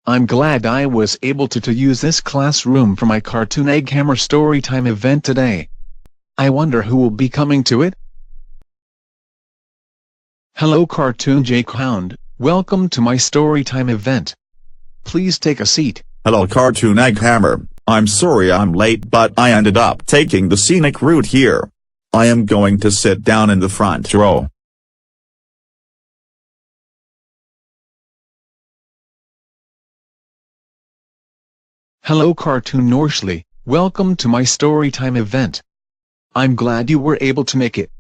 I'm glad I was able to use this classroom for my cartoon Egghammer Storytime event today. I wonder who will be coming to it? Hello Cartoon Jake Hound, welcome to my Storytime event. Please take a seat. Hello Cartoon Egghammer, I'm sorry I'm late but I ended up taking the scenic route here. I am going to sit down in the front row. Hello Cartoon Norsley, welcome to my Storytime event. I'm glad you were able to make it.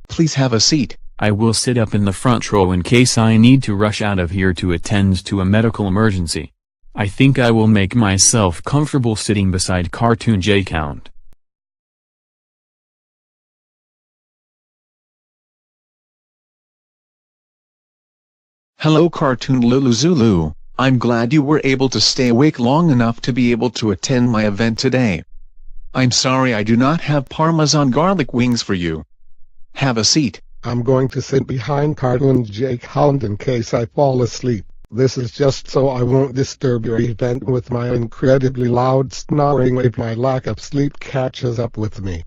Please have a seat. I will sit up in the front row in case I need to rush out of here to attend to a medical emergency. I think I will make myself comfortable sitting beside Cartoon Jake Hound. Hello Cartoon Lulu Zulu, I'm glad you were able to stay awake long enough to be able to attend my event today. I'm sorry I do not have Parmesan garlic wings for you. Have a seat. I'm going to sit behind Cartoon Jake Hound in case I fall asleep. This is just so I won't disturb your event with my incredibly loud snoring if my lack of sleep catches up with me.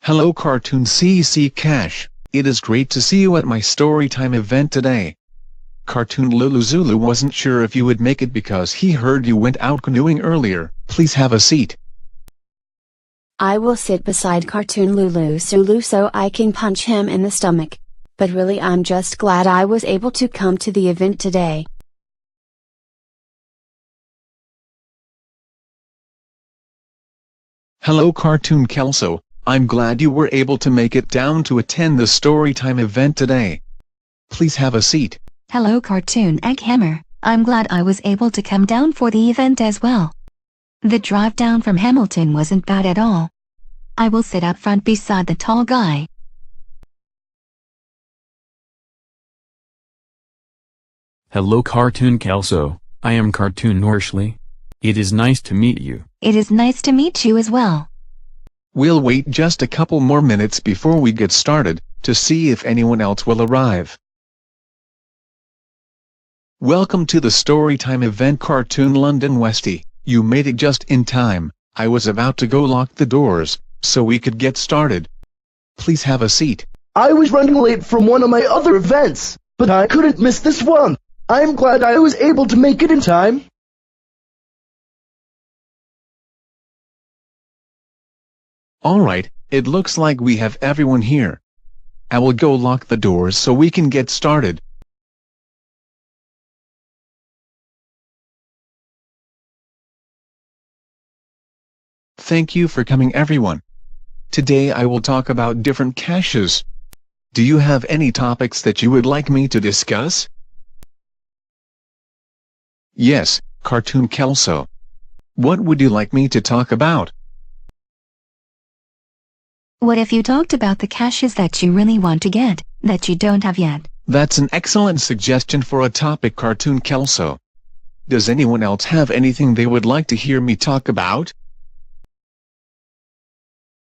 Hello Cartoon CC Cash, it is great to see you at my Storytime event today. Cartoon Lulu Zulu wasn't sure if you would make it because he heard you went out canoeing earlier. Please have a seat. I will sit beside Cartoon Lulu Zulu so I can punch him in the stomach. But really I'm just glad I was able to come to the event today. Hello Cartoon Kelso, I'm glad you were able to make it down to attend the Storytime event today. Please have a seat. Hello Cartoon Egghammer, I'm glad I was able to come down for the event as well. The drive down from Hamilton wasn't bad at all. I will sit up front beside the tall guy. Hello Cartoon Kelso, I am Cartoon Norsley. It is nice to meet you. It is nice to meet you as well. We'll wait just a couple more minutes before we get started, to see if anyone else will arrive. Welcome to the Storytime event Cartoon London Westie, you made it just in time. I was about to go lock the doors, so we could get started. Please have a seat. I was running late from one of my other events, but I couldn't miss this one. I'm glad I was able to make it in time. Alright, it looks like we have everyone here. I will go lock the doors so we can get started. Thank you for coming everyone. Today I will talk about different caches. Do you have any topics that you would like me to discuss? Yes, Cartoon Kelso. What would you like me to talk about? What if you talked about the caches that you really want to get, that you don't have yet? That's an excellent suggestion for a topic, Cartoon Kelso. Does anyone else have anything they would like to hear me talk about?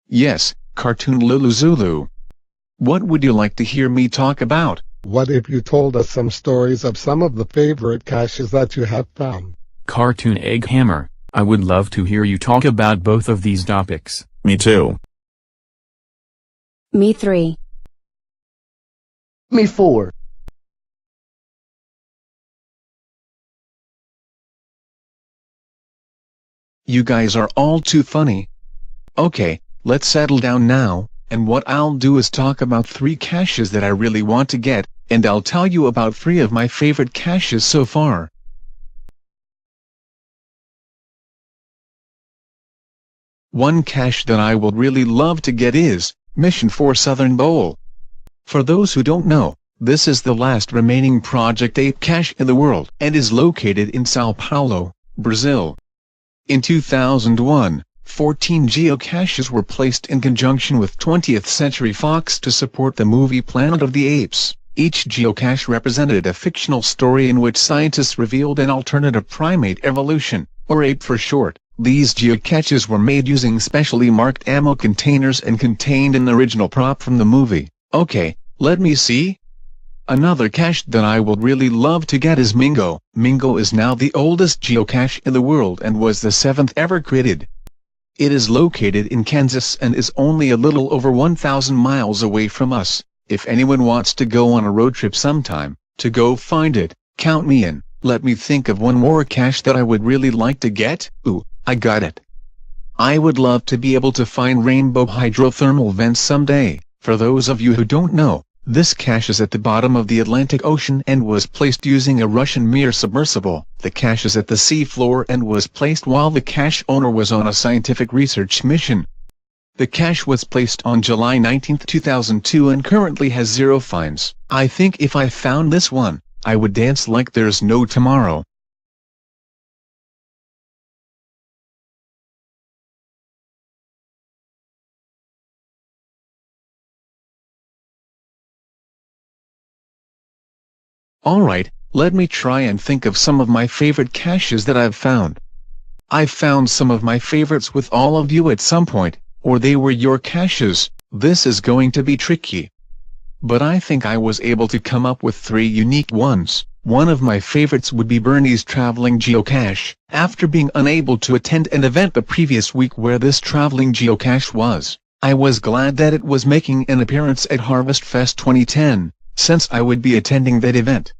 Yes, Cartoon Lulu Zulu. What would you like to hear me talk about? What if you told us some stories of some of the favorite caches that you have found? Cartoon Egghammer, I would love to hear you talk about both of these topics. Me too. Me 3. Me 4. You guys are all too funny. Okay, let's settle down now, and what I'll do is talk about 3 caches that I really want to get, and I'll tell you about 3 of my favorite caches so far. One cache that I would really love to get is Mission 4 Southern Bowl. For those who don't know, this is the last remaining Project 8 cache in the world and is located in Sao Paulo, Brazil. In 2001, 14 geocaches were placed in conjunction with 20th Century Fox to support the movie Planet of the Apes. Each geocache represented a fictional story in which scientists revealed an alternative primate evolution, or ape for short, These geocaches were made using specially marked ammo containers and contained an original prop from the movie. Okay, let me see. Another cache that I would really love to get is Mingo. Mingo is now the oldest geocache in the world and was the 7th ever created. It is located in Kansas and is only a little over 1,000 miles away from us. If anyone wants to go on a road trip sometime, to go find it, count me in. Let me think of one more cache that I would really like to get. Ooh, I got it. I would love to be able to find rainbow hydrothermal vents someday. For those of you who don't know, this cache is at the bottom of the Atlantic Ocean and was placed using a Russian Mir submersible. The cache is at the seafloor and was placed while the cache owner was on a scientific research mission. The cache was placed on July 19, 2002 and currently has 0 finds. I think if I found this one, I would dance like there's no tomorrow. Alright, let me try and think of some of my favorite caches that I've found. I've found some of my favorites with all of you at some point, or they were your caches. This is going to be tricky. But I think I was able to come up with 3 unique ones. One of my favorites would be Bernie's traveling geocache. After being unable to attend an event the previous week where this traveling geocache was, I was glad that it was making an appearance at Harvest Fest 2010, since I would be attending that event.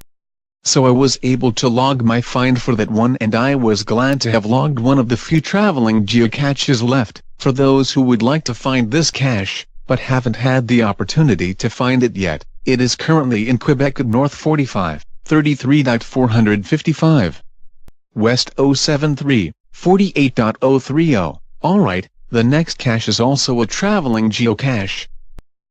So I was able to log my find for that one, and I was glad to have logged one of the few traveling geocaches left. For those who would like to find this cache, but haven't had the opportunity to find it yet, it is currently in Quebec at North 45, 33.455. West 073, 48.030. Alright, the next cache is also a traveling geocache.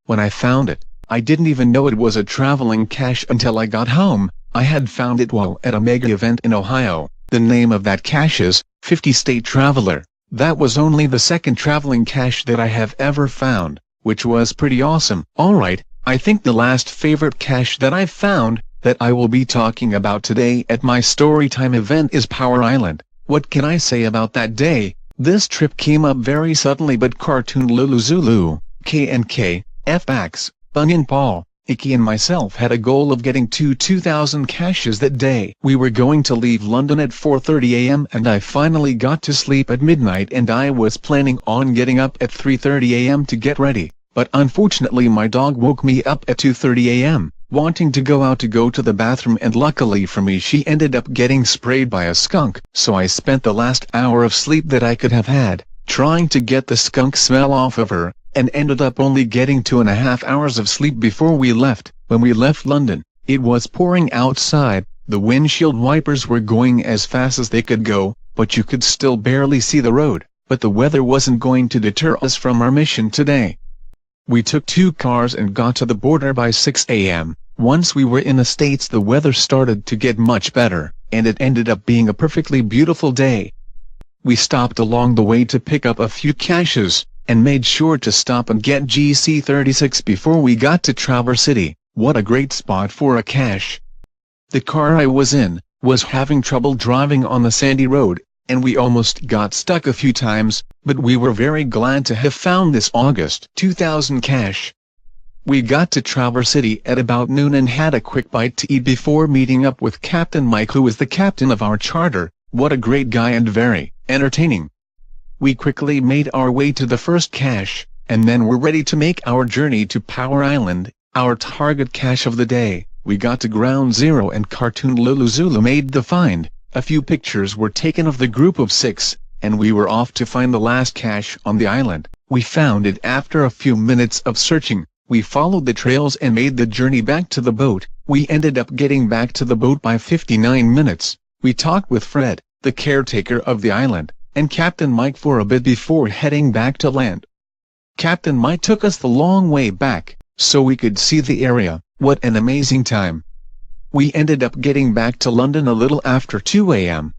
When I found it, I didn't even know it was a traveling cache until I got home. I had found it while at a mega event in Ohio. The name of that cache is 50 State Traveler. That was only the second traveling cache that I have ever found, which was pretty awesome. Alright, I think the last favorite cache that I've found, that I will be talking about today at my Storytime event is Power Island. What can I say about that day? This trip came up very suddenly, but Cartoon Lulu Zulu, K&K, F-Bax, Bunyan Paul, Icky and myself had a goal of getting to 2,000 caches that day. We were going to leave London at 4:30 a.m. and I finally got to sleep at midnight, and I was planning on getting up at 3:30 a.m. to get ready, but unfortunately my dog woke me up at 2:30 a.m., wanting to go out to go to the bathroom, and luckily for me she ended up getting sprayed by a skunk. So I spent the last hour of sleep that I could have had, trying to get the skunk smell off of her, and ended up only getting 2.5 hours of sleep before we left. When we left London, it was pouring outside, the windshield wipers were going as fast as they could go, but you could still barely see the road. But the weather wasn't going to deter us from our mission today. We took 2 cars and got to the border by 6 a.m. Once we were in the States, the weather started to get much better, and it ended up being a perfectly beautiful day. We stopped along the way to pick up a few caches, and made sure to stop and get GC36 before we got to Traverse City. What a great spot for a cache. The car I was in was having trouble driving on the sandy road, and we almost got stuck a few times, but we were very glad to have found this August 2000 cache. We got to Traverse City at about noon and had a quick bite to eat before meeting up with Captain Mike, who was the captain of our charter. What a great guy and very entertaining. We quickly made our way to the first cache, and then were ready to make our journey to Power Island, our target cache of the day. We got to Ground Zero and Cartoon Lulu Zulu made the find. A few pictures were taken of the group of 6, and we were off to find the last cache on the island. We found it after a few minutes of searching. We followed the trails and made the journey back to the boat. We ended up getting back to the boat by 59 minutes. We talked with Fred, the caretaker of the island, and Captain Mike for a bit before heading back to land. Captain Mike took us the long way back, so we could see the area. What an amazing time. We ended up getting back to London a little after 2 a.m.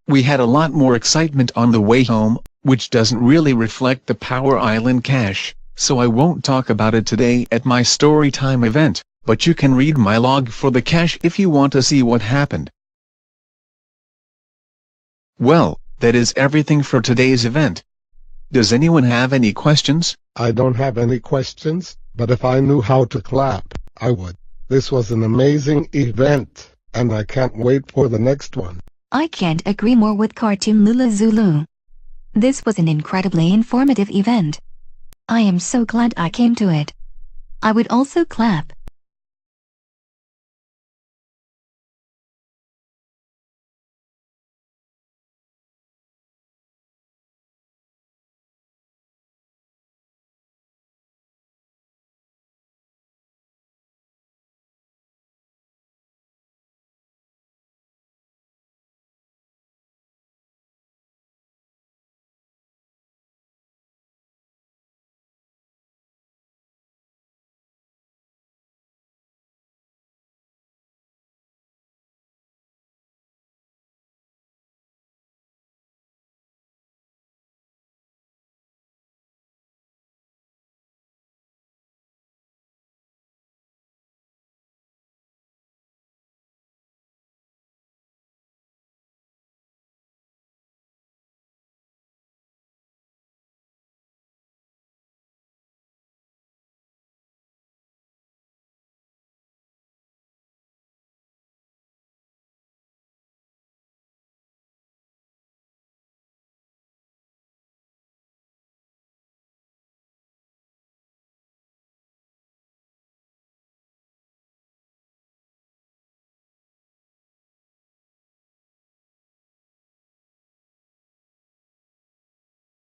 We had a lot more excitement on the way home, which doesn't really reflect the Power Island cache, so I won't talk about it today at my Storytime event, but you can read my log for the cache if you want to see what happened. Well, That is everything for today's event. Does anyone have any questions? I don't have any questions, but if I knew how to clap, I would. This was an amazing event, and I can't wait for the next one. I can't agree more with Cartoon Lulu Zulu. This was an incredibly informative event. I am so glad I came to it. I would also clap.